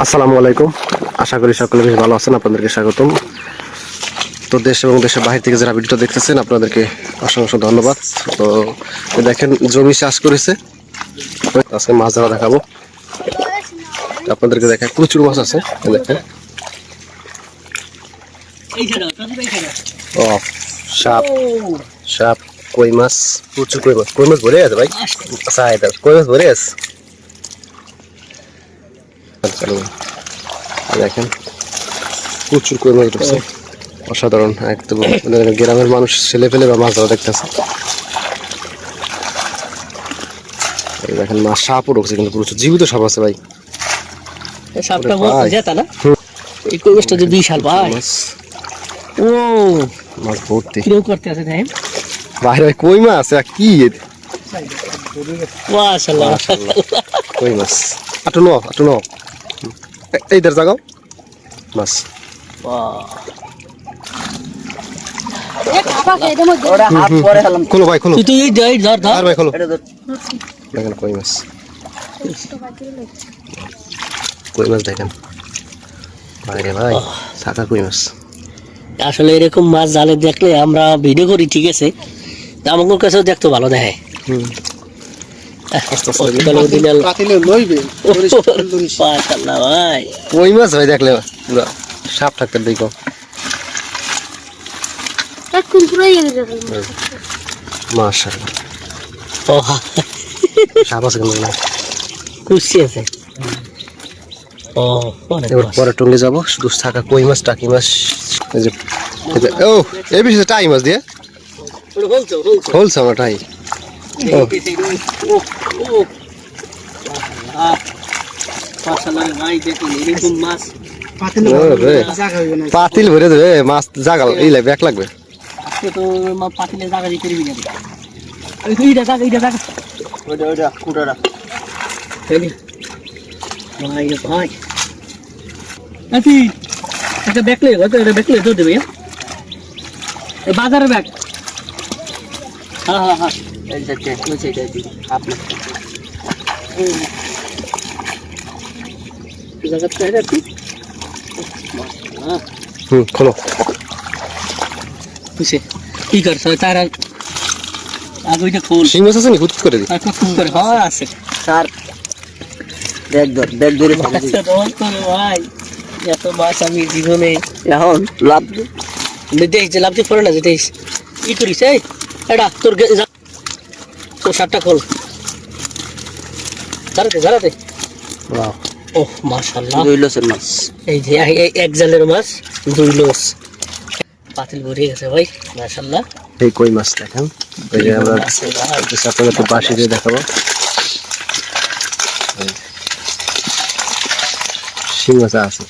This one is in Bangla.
আসসালামু আলাইকুম, আশা করি সকলে বেশ ভালো আছেন। আপনাদেরকে স্বাগতম। তো দেশ এবং দেশের বাইরে থেকে যারা ভিডিওটা দেখতেছেন আপনাদেরকে অসংখ্য ধন্যবাদ। তো দেখেন জমি চাষ করেছে, আজকে মাছ ধরা দেখাবো আপনাদেরকে। দেখেন প্রচুর মাছ আছে, দেখেন। ও সাপ সাপ কই মাছ, প্রচুর কই মাছ। কই মাছ ভরে আছে ভাই, কই মাছ ভরে আছে। দেখেন প্রচুর কই মাছ ঢুকছে, অসাধারণ একদম। গ্রামের মানুষ ছেলে ফেলে বা মাছ ধরা দেখতেছে। দেখেন মাছ সাপও ঢুকছে, কিন্তু প্রচুর জীবিত সাপ আছে ভাই। সাপটা জেতা না, এই কই মাছটা যে বিশাল ভাই। ও মাছ ভর্তি কিরকম করতে আছে দেখেন ভাই। ভাই কই মাছ কি মাশাআল্লাহ, কই মাছ। আটু নো এই দের জাগাও মাছ। খোলো ভাই, খোলো। তুই ধর ধর ভাই খোলো। দেখেন কই মাছ, কই মাছ দেখেন ভাই রে ভাই, সাকা কই মাছ। আসলে এরকম মাছ জালে দেখলে আমরা ভিডিও করি, ঠিক আছে, আমার কাছেও দেখতে ভালো দেখে। কই মাছ ভাই দেখলে সাপ থাকতে দেখো। মাশাআল্লাহ, সাপ আছে কিন্তু না, কুচি আছে। এবার পরে টঙ্গে যাবো, শুধু থাকা কই মাছ, টাকি মাছ। ও এই বিষয়ে টাই মাছ দিয়ে হলছে আমার টাই। পাতিল ভরে দেবে মাছ, জাগাল এই লাগবে, এক লাগবে। পাতিলে জায়গা দিতে পারবি ভাই। একটা ব্যাগলে তো দেবে বাজারের ব্যাগ। হ্যাঁ খোলো। কি করছো তার আগে ওইটা খোল। শিং মাছ আছে নি, হুট করে দি আছে স্যার। ভাই এত মাছ আমি জীবনে এখন লাভ দেখছি, লাভ দিয়ে পড়ে না যেতে কি করিস। এই এটা তোর তোর শার্টটা খোল, জারাতে। ও মাশাআল্লাহ, 2 লসের মাছ। এই যে এক জালের মাছ 2 লস। পাতিল ভরে গেছে ভাই, মাশাআল্লাহ। এই কই মাছ দেখেন, এই যে আমরা আপনাদেরকে বাঁশি দিয়ে দেখাবো। শিং মাছ আছে।